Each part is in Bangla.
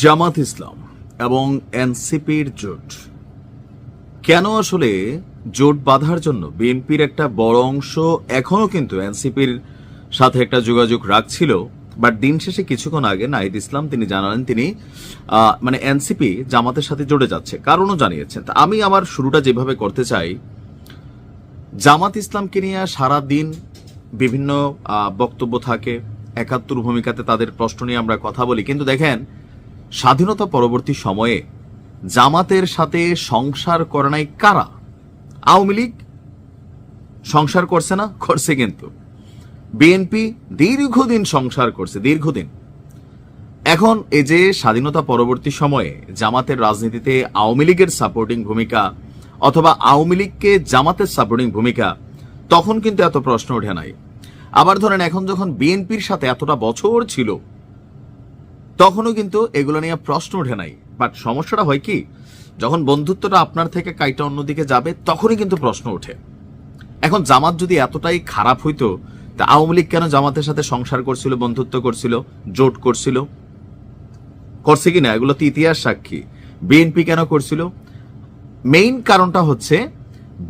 জামাত ইসলাম এবং এনসিপির জোট কেন আসলে জোট বাঁধার জন্য বিএনপির একটা বড় অংশ এখনো কিন্তু এনসিপির সাথে একটা যোগাযোগ রাখছিল, বাট দিন শেষে কিছুক্ষণ আগে নাহিদ ইসলাম তিনি জানালেন তিনি এনসিপি জামাতের সাথে জড়ে যাচ্ছে, কারণও জানিয়েছেন। তা আমি আমার শুরুটা যেভাবে করতে চাই, জামাত ইসলামকে নিয়ে সারাদিন বিভিন্ন বক্তব্য থাকে, একাত্তর ভূমিকাতে তাদের প্রশ্ন নিয়ে আমরা কথা বলি, কিন্তু দেখেন স্বাধীনতা পরবর্তী সময়ে জামাতের সাথে সংসার করে নাই কারা? আওয়ামী লীগ সংসার করছে না? করছে। কিন্তু বিএনপি দীর্ঘদিন সংসার করছে, দীর্ঘদিন। এখন এই যে স্বাধীনতা পরবর্তী সময়ে জামাতের রাজনীতিতে আওয়ামী লীগের সাপোর্টিং ভূমিকা অথবা আওয়ামী লীগকে জামাতের সাপোর্টিং ভূমিকা, তখন কিন্তু এত প্রশ্ন ওঠে নাই। আবার ধরেন এখন যখন বিএনপির সাথে এতটা বছর ছিল, তখনও কিন্তু এগুলো নিয়ে প্রশ্ন ওঠে নাই। বাট সমস্যাটা হয় কি, যখন বন্ধুত্বটা আপনার থেকে কাইটা অন্যদিকে যাবে, তখনই কিন্তু প্রশ্ন ওঠে। এখন জামাত যদি এতটাই খারাপ হইতো, তা আওয়ামী লীগ কেন জামাতের সাথে সংসার করছিল, বন্ধুত্ব করছিল, জোট করছিল? করছে কিনা এগুলো তো ইতিহাস সাক্ষী। বিএনপি কেন করছিল? মেইন কারণটা হচ্ছে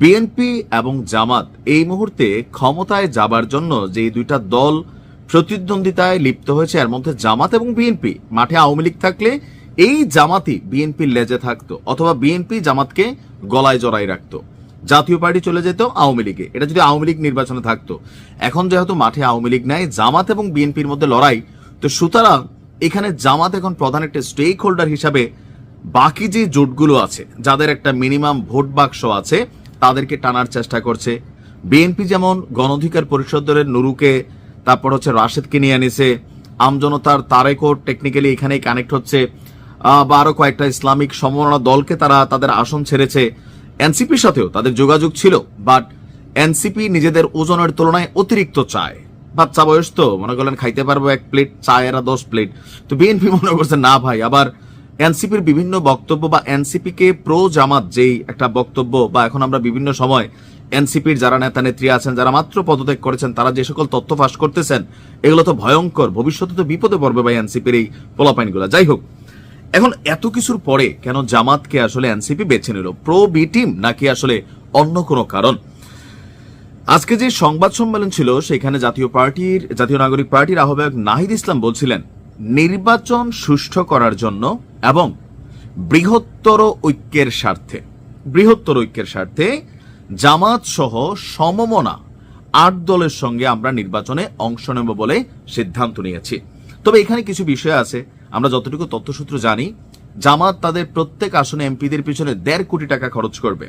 বিএনপি এবং জামাত এই মুহূর্তে ক্ষমতায় যাবার জন্য যে দুইটা দল প্রতিদ্বন্দ্বিতায় লিপ্ত হয়েছে, এর মধ্যে জামাত এবং বিএনপি। মাঠে আওয়ামী লীগ থাকলে এই জামাতই বিএনপির লেজে থাকতো, অথবা বিএনপি জামাতকে গলায় জড়াই রাখতো, জাতীয় পার্টি চলে যেত আওয়ামী লীগে। এটা যদি আওয়ামী লীগ নির্বাচনে থাকতো। এখন যেহেতু মাঠে আওয়ামী লীগ নাই, জামাত এবং বিএনপির মধ্যে লড়াই, তো সুতরাং এখানে জামাত এখন প্রধান একটা স্টেক হোল্ডার হিসাবে বাকি যে জোটগুলো আছে, যাদের একটা মিনিমাম ভোট বাক্স আছে, তাদেরকে টানার চেষ্টা করছে। বিএনপি যেমন গণ অধিকার পরিষদ দলের নুরুকে, তারপর হচ্ছে রাশেদকে নিয়ে আনিছে, আমজনতার তারেকও টেকনিক্যালি এখানেই কানেক্ট হচ্ছে, বা আরো কয়েকটা ইসলামিক সমমনা দলকে তারা তাদের আসন ছেড়েছে। এনসিপির সাথেও তাদের যোগাযোগ ছিল, বাট এনসিপি নিজেদের ওজনের তুলনায় অতিরিক্ত চায়। বাচ্চা বয়স তো মনে করলেন খাইতে পারবো 1 প্লেট চায়, এরা 10 প্লেট। তো বিএনপি মনে করছে না ভাই। আবার এনসিপির বিভিন্ন বক্তব্য বা এনসিপি কে প্রো জামাত যেই একটা বক্তব্য, বা এখন আমরা বিভিন্ন সময় এনসিপির যারা নেতা নেত্রী আছেন, যারা মাত্র পদত্যাগ করেছেন, তারা যে সকল তথ্য ফাঁস করতেছেন, এগুলো তো ভয়ঙ্কর। ভবিষ্যতে তো বিপদে পড়বে ভাই এনসিপির এই পোলাপাইনগুলো। যাই হোক, এখন এত কিছুর পরে কেন জামাতকে আসলে এনসিপি বেছে নিল? প্রো বি টিম নাকি আসলে অন্য কোনো কারণ? আজকে যে সংবাদ সম্মেলন ছিল, সেখানে জাতীয় নাগরিক পার্টির আহ্বায়ক নাহিদ ইসলাম বলছিলেন, নির্বাচন সুষ্ঠু করার জন্য এবং বৃহত্তর ঐক্যের স্বার্থে জামাত সহ সমমনা 8 দলের সঙ্গে আমরা নির্বাচনে অংশ নেব বলে সিদ্ধান্ত নিয়েছি। তবে এখানে কিছু বিষয় আছে। আমরা যতটুকু তথ্যসূত্র জানি, জামাত তাদের প্রত্যেক আসনে এমপিদের পিছনে 1.5 কোটি টাকা খরচ করবে।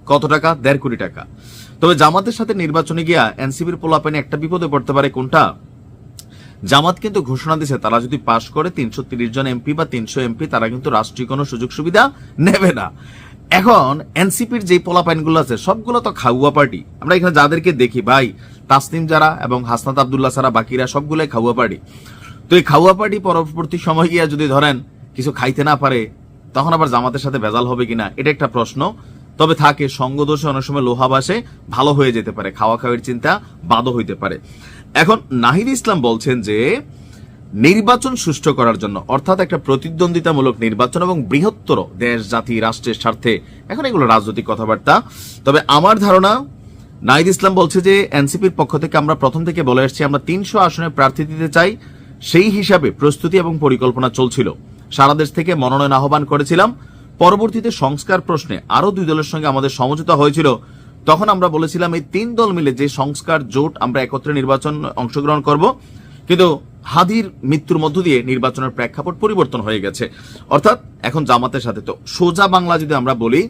কত টাকা? 1.5 কোটি টাকা। তবে জামাতের সাথে নির্বাচনে গিয়া এনসিপির পোলাপাইনে একটা বিপদে পড়তে পারে। কোনটা? জামাত কিন্তু ঘোষণা দিয়েছে, তারা যদি পাশ করে 330 জন এমপি বা 300 এমপি, তারা কিন্তু রাষ্ট্রীয় কোনো সুযোগ সুবিধা নেবে না। এখন এনসিপির যে পোলাপাইনগুলো আছে, সবগুলো তো খাউয়া পার্টি। আমরা এখানে যাদেরকে দেখি ভাই, তাসনিম যারা এবং হাসনাত আব্দুল্লাহ ছাড়া বাকিরা সবগুলোই খাউয়া পার্টি। তো এই খাউয়া পার্টি পরবর্তী সময় গিয়া যদি ধরেন কিছু খাইতে না পারে, তখন আবার জামাতের সাথে ভেজাল হবে কিনা, এটা একটা প্রশ্ন। তবে থাকে সঙ্গদোষে অনেক সময় লোহা বাসে, ভালো হয়ে যেতে পারে, খাওয়া খাওয়ার চিন্তা বাদও হইতে পারে। এখন নাহিদ ইসলাম বলছেন যে নির্বাচন সুষ্ঠু করার জন্য, অর্থাৎ একটা প্রতিদ্বন্দ্বিতামূলক নির্বাচন এবং বৃহত্তর দেশ জাতি রাষ্ট্রের স্বার্থে, এখন এগুলো রাজনৈতিক কথাবার্তা। তবে আমার ধারণা, নাহিদ ইসলাম বলছে যে এনসিপির পক্ষ থেকে আমরা প্রথম থেকে বলে আসছি, আমরা 300 আসনে প্রার্থী দিতে চাই। সেই হিসাবে প্রস্তুতি এবং পরিকল্পনা চলছিল। সারা দেশ থেকে মনোনয়ন আহ্বান করেছিলাম। পরবর্তীতে সংস্কার প্রশ্নে আরো 2 দলের সঙ্গে আমাদের সমঝোতা হয়েছিল। তখন আমরা বলেছিলাম এই 3 দল মিলে যে সংস্কার জোট, আমরা একত্রে নির্বাচন অংশগ্রহণ করব। কিন্তু হাদির মৃত্যুর মধ্য দিয়ে নির্বাচনের প্রেক্ষাপট পরিবর্তন হয়ে গেছে। অর্থাৎ এখন জামাতের সাথে, তো সোজা বাংলা যদি আমরা বলি,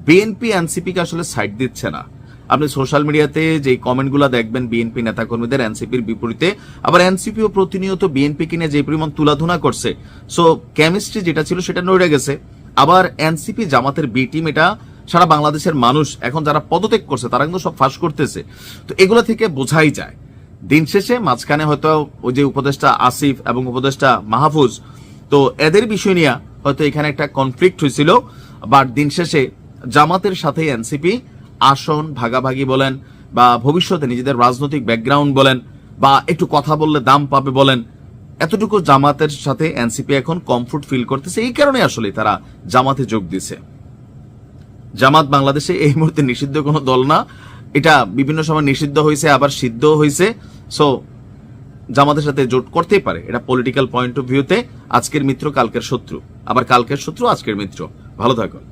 বিএনপি এনসিপিকে আসলে সাইড দিচ্ছে না। আপনি সোশ্যাল মিডিয়াতে যে কমেন্টগুলো দেখবেন বিএনপি নেতাকর্মীদের এনসিপির বিপরীতে, আবার এনসিপিও প্রতিনিয়ত বিএনপি কিনে যে পরিমাণ তুলাধুনা করছে, সো কেমিস্ট্রি যেটা ছিল সেটা নড়ে গেছে। আবার এনসিপি জামাতের বি টিম, এটা সারা বাংলাদেশের মানুষ এখন যারা পদত্যাগ করছে, তারা কিন্তু সব ফাঁস করতেছে। তো এগুলো থেকে বোঝাই যায় দিন শেষে মাঝখানে হয়তো ওই যে উপদেষ্টা আসিফ এবং উপদেষ্টা মাহফুজ, তো এদের বিষয় নিয়ে হয়তো এখানে একটা কনফ্লিক্ট হয়েছিল। বাট দিন শেষে জামাতের সাথে এনসিপি আসন ভাগাভাগি বলেন, বা ভবিষ্যতে নিজেদের রাজনৈতিক ব্যাকগ্রাউন্ড বলেন, বা একটু কথা বললে দাম পাবে বলেন, এতটুকু জামাতের সাথে এনসিপি এখন কমফোর্ট ফিল করতেছে, এই কারণে আসলে তারা জামাতে যোগ দিছে। জামাত বাংলাদেশে এই মুহূর্তে নিষিদ্ধ কোনো দল না, এটা বিভিন্ন সময় নিষিদ্ধ হয়েছে আবার সিদ্ধ হয়েছে। সো জামাতের সাথে জোট করতেই পারে, এটা পলিটিক্যাল পয়েন্ট অফ ভিউতে আজকের মিত্র কালকের শত্রু, আবার কালকের শত্রু আজকের মিত্র। ভালো থাকুন।